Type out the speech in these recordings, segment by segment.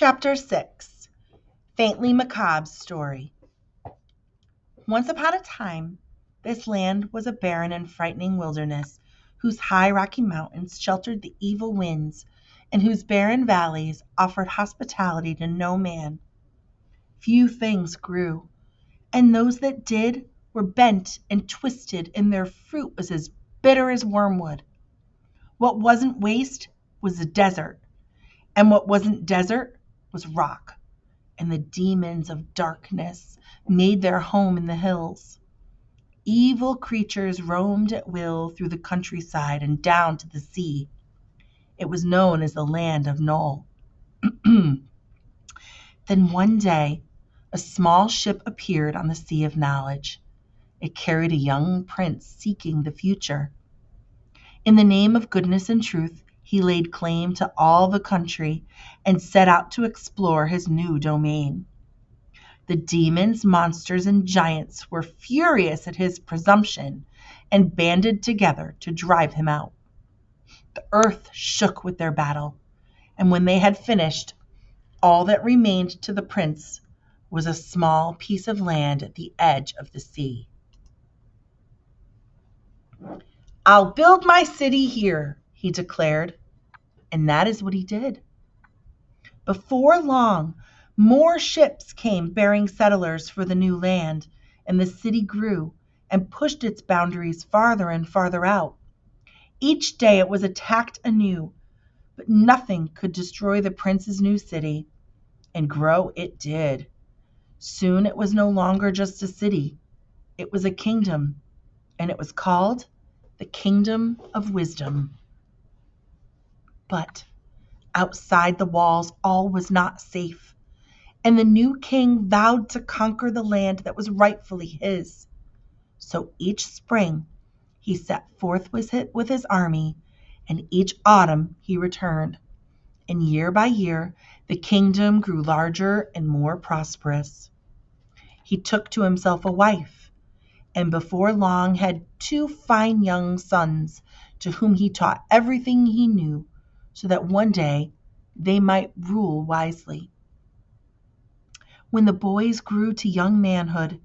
Chapter 6. Faintly Macabre's Story. Once upon a time, this land was a barren and frightening wilderness whose high rocky mountains sheltered the evil winds and whose barren valleys offered hospitality to no man. Few things grew, and those that did were bent and twisted, and their fruit was as bitter as wormwood. What wasn't waste was a desert, and what wasn't desert was rock. And the demons of darkness made their home in the hills. Evil creatures roamed at will through the countryside and down to the sea. It was known as the land of Noll. Then one day, a small ship appeared on the Sea of Knowledge. It carried a young prince seeking the future. In the name of goodness and truth, he laid claim to all the country and set out to explore his new domain. The demons, monsters, and giants were furious at his presumption and banded together to drive him out. The earth shook with their battle, and when they had finished, all that remained to the prince was a small piece of land at the edge of the sea. "I'll build my city here," he declared, and that is what he did. Before long, more ships came bearing settlers for the new land, and the city grew and pushed its boundaries farther and farther out. Each day it was attacked anew, but nothing could destroy the prince's new city, and grow it did. Soon it was no longer just a city. It was a kingdom, and it was called the Kingdom of Wisdom. But outside the walls, all was not safe, and the new king vowed to conquer the land that was rightfully his. So each spring he set forth with his army, and each autumn he returned. And year by year the kingdom grew larger and more prosperous. He took to himself a wife, and before long had 2 fine young sons to whom he taught everything he knew, so that one day they might rule wisely. When the boys grew to young manhood,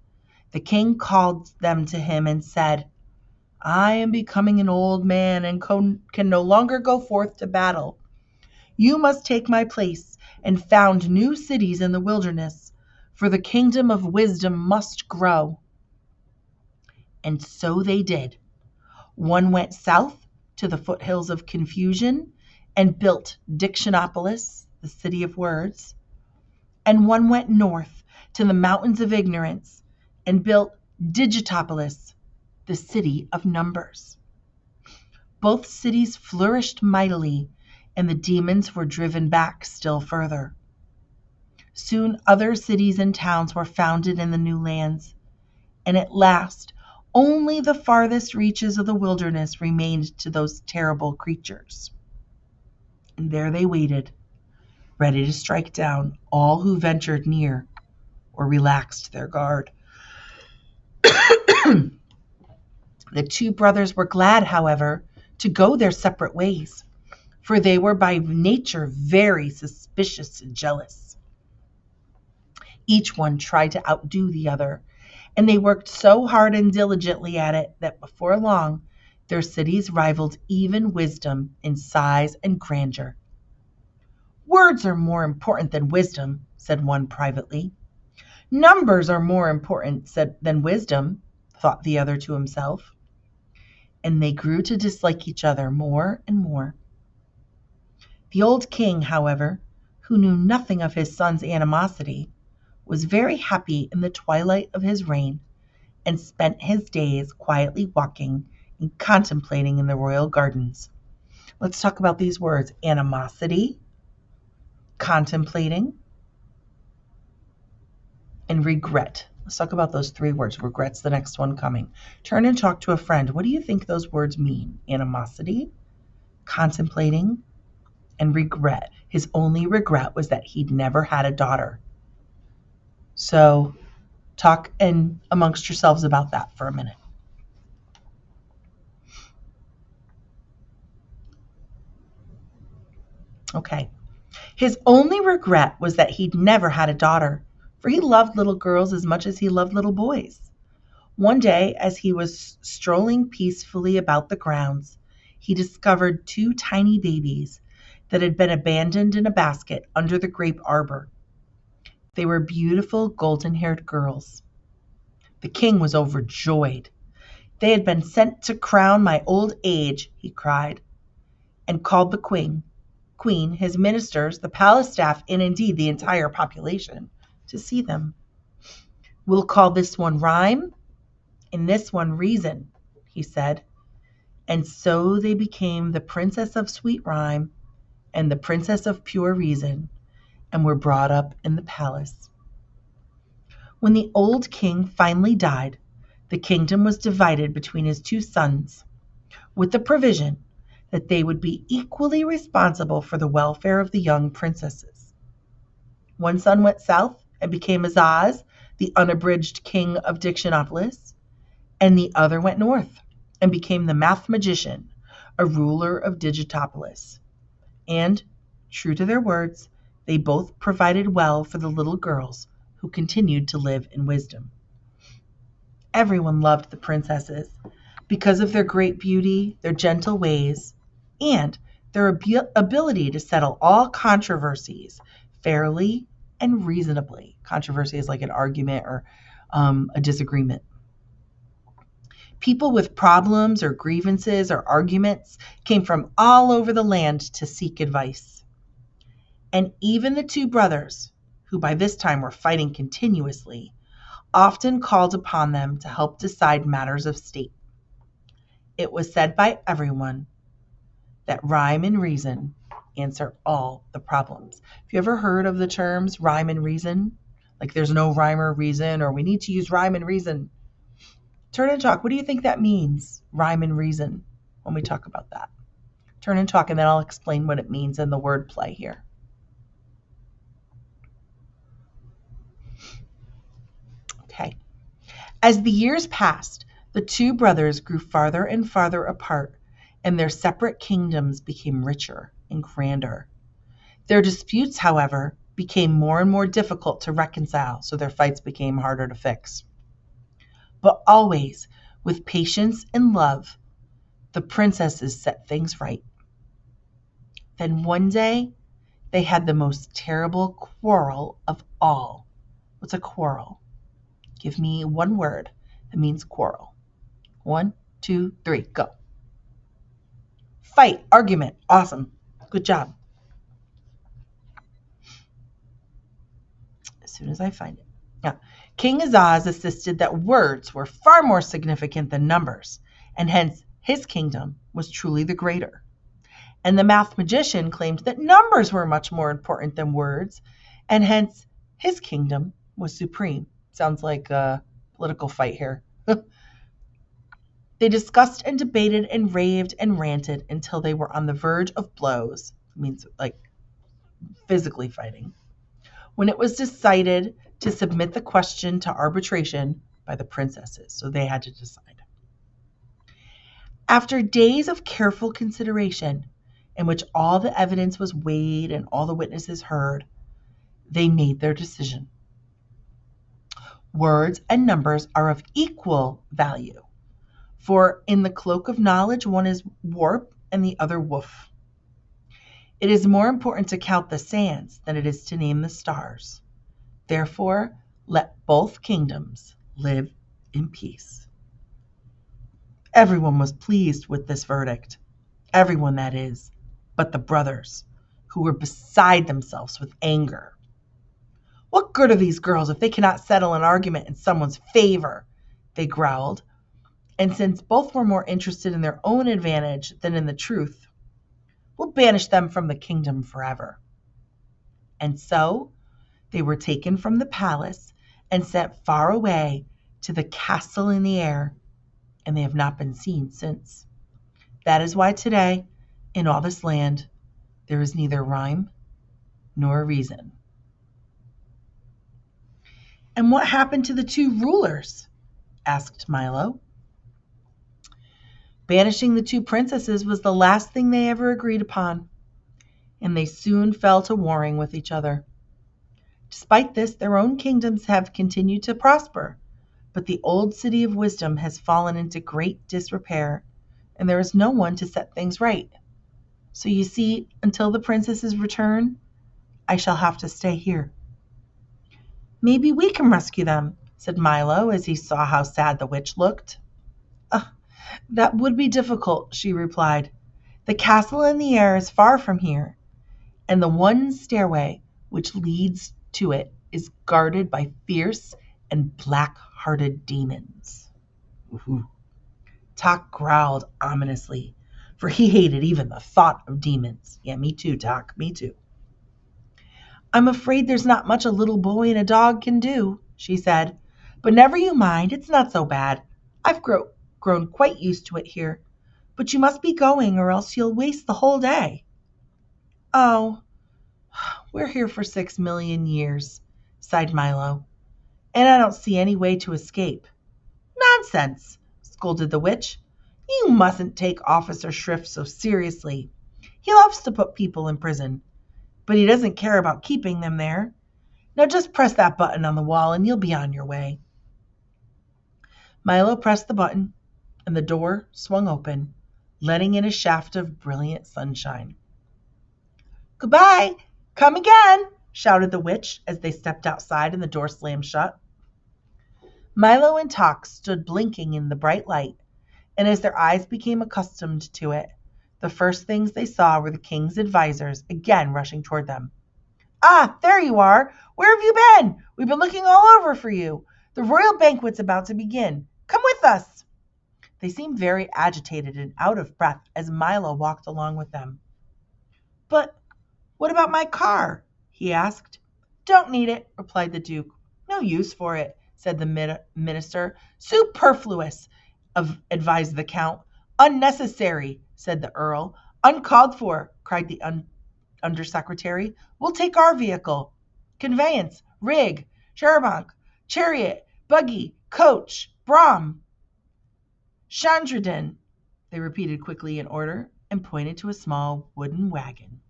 the king called them to him and said, "I am becoming an old man and can no longer go forth to battle. You must take my place and found new cities in the wilderness, for the kingdom of wisdom must grow." And so they did. One went south to the foothills of confusion and built Dictionopolis, the city of words. And one went north to the mountains of ignorance and built Digitopolis, the city of numbers. Both cities flourished mightily, and the demons were driven back still further. Soon other cities and towns were founded in the new lands, and at last only the farthest reaches of the wilderness remained to those terrible creatures. And there they waited, ready to strike down all who ventured near or relaxed their guard. The 2 brothers were glad, however, to go their separate ways, for they were by nature very suspicious and jealous. Each one tried to outdo the other, and they worked so hard and diligently at it that before long their cities rivaled even wisdom in size and grandeur. "Words are more important than wisdom," said one privately. "Numbers are more important than wisdom," thought the other to himself. And they grew to dislike each other more and more. The old king, however, who knew nothing of his son's animosity, was very happy in the twilight of his reign, and spent his days quietly walking and contemplating in the royal gardens. Let's talk about these words: animosity, contemplating, and regret. Let's talk about those 3 words. Regret's the next one coming. Turn and talk to a friend. What do you think those words mean? Animosity, contemplating, and regret. His only regret was that he'd never had a daughter. So talk amongst yourselves about that for a minute. Okay. His only regret was that he'd never had a daughter, for he loved little girls as much as he loved little boys. One day, as he was strolling peacefully about the grounds, he discovered two tiny babies that had been abandoned in a basket under the grape arbor. They were beautiful golden-haired girls. The king was overjoyed. They had been sent to crown my old age, he cried, and called the queen, his ministers, the palace staff, and indeed the entire population to see them. We'll call this one Rhyme and this one Reason, he said. And so they became the Princess of Sweet Rhyme and the Princess of Pure Reason, and were brought up in the palace. When the old king finally died, the kingdom was divided between his two sons, with the provision that they would be equally responsible for the welfare of the young princesses. One son went south and became Azaz, the unabridged king of Dictionopolis, and the other went north and became the math magician, a ruler of Digitopolis. And, true to their words, they both provided well for the little girls who continued to live in wisdom. Everyone loved the princesses because of their great beauty, their gentle ways, and their ability to settle all controversies fairly and reasonably. Controversy is like an argument or a disagreement. People with problems or grievances or arguments came from all over the land to seek advice. And even the two brothers, who by this time were fighting continuously, often called upon them to help decide matters of state. It was said by everyone that rhyme and reason answer all the problems. Have you ever heard of the terms rhyme and reason? Like there's no rhyme or reason, or we need to use rhyme and reason. Turn and talk. What do you think that means, rhyme and reason, when we talk about that? Turn and talk, and then I'll explain what it means in the word play here. Okay. As the years passed, the two brothers grew farther and farther apart, and their separate kingdoms became richer and grander. Their disputes, however, became more and more difficult to reconcile, so their fights became harder to fix. But always, with patience and love, the princesses set things right. Then one day, they had the most terrible quarrel of all. What's a quarrel? Give me one word that means quarrel. 1, 2, 3, go. Fight, argument. Awesome. Good job. As soon as I find it. Now, King Azaz insisted that words were far more significant than numbers, and hence his kingdom was truly the greater. And the math magician claimed that numbers were much more important than words, and hence his kingdom was supreme. Sounds like a political fight here. They discussed and debated and raved and ranted until they were on the verge of blows. It means like physically fighting. When it was decided to submit the question to arbitration by the princesses, so they had to decide. After days of careful consideration, in which all the evidence was weighed and all the witnesses heard, they made their decision. Words and numbers are of equal value, for in the cloak of knowledge one is warp and the other woof. It is more important to count the sands than it is to name the stars. Therefore, let both kingdoms live in peace. Everyone was pleased with this verdict. Everyone, that is, but the brothers, who were beside themselves with anger. What good are these girls if they cannot settle an argument in someone's favor? They growled. And since both were more interested in their own advantage than in the truth, we'll banish them from the kingdom forever. And so they were taken from the palace and sent far away to the castle in the air, and they have not been seen since. That is why today, in all this land, there is neither rhyme nor reason. And what happened to the two rulers? Asked Milo. Banishing the two princesses was the last thing they ever agreed upon. and they soon fell to warring with each other. Despite this, their own kingdoms have continued to prosper, but the old city of wisdom has fallen into great disrepair, and there is no one to set things right. So you see, until the princess's return, I shall have to stay here. Maybe we can rescue them, said Milo as he saw how sad the witch looked. That would be difficult, she replied. The castle in the air is far from here, and the one stairway which leads to it is guarded by fierce and black-hearted demons. Ooh. Tok growled ominously, for he hated even the thought of demons. Yeah, me too, Tok, me too. I'm afraid there's not much a little boy and a dog can do, she said. But never you mind, it's not so bad. I've grown quite used to it here. But you must be going, or else you'll waste the whole day. Oh, we're here for 6 million years, sighed Milo, and I don't see any way to escape. Nonsense, scolded the witch. You mustn't take Officer Shrift so seriously. He loves to put people in prison, but he doesn't care about keeping them there. Now just press that button on the wall and you'll be on your way. Milo pressed the button, and the door swung open, letting in a shaft of brilliant sunshine. Goodbye! Come again! Shouted the witch as they stepped outside and the door slammed shut. Milo and Tok stood blinking in the bright light, and as their eyes became accustomed to it, the first things they saw were the king's advisors again rushing toward them. Ah, there you are! Where have you been? We've been looking all over for you. The royal banquet's about to begin. Come with us! They seemed very agitated and out of breath as Milo walked along with them. But what about my car? He asked. Don't need it, replied the Duke. No use for it, said the minister. Superfluous, advised the Count. Unnecessary, said the Earl. Uncalled for, cried the undersecretary. We'll take our vehicle. Conveyance, rig, charabanc, chariot, buggy, coach, brougham, Chandridan, they repeated quickly in order, and pointed to a small wooden wagon.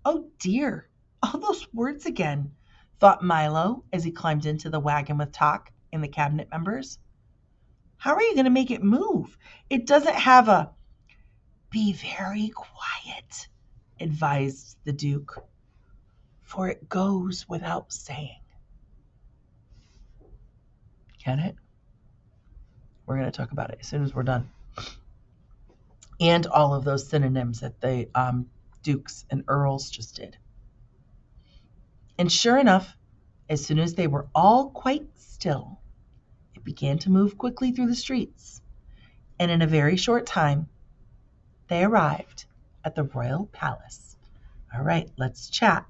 Oh dear, all those words again, thought Milo as he climbed into the wagon with Tok and the cabinet members. How are you going to make it move? It doesn't have a... Be very quiet, advised the Duke, for it goes without saying. Get it? We're going to talk about it as soon as we're done. And all of those synonyms that the dukes and earls just did. And sure enough, as soon as they were all quite still, it began to move quickly through the streets. And in a very short time, they arrived at the royal palace. All right, let's chat.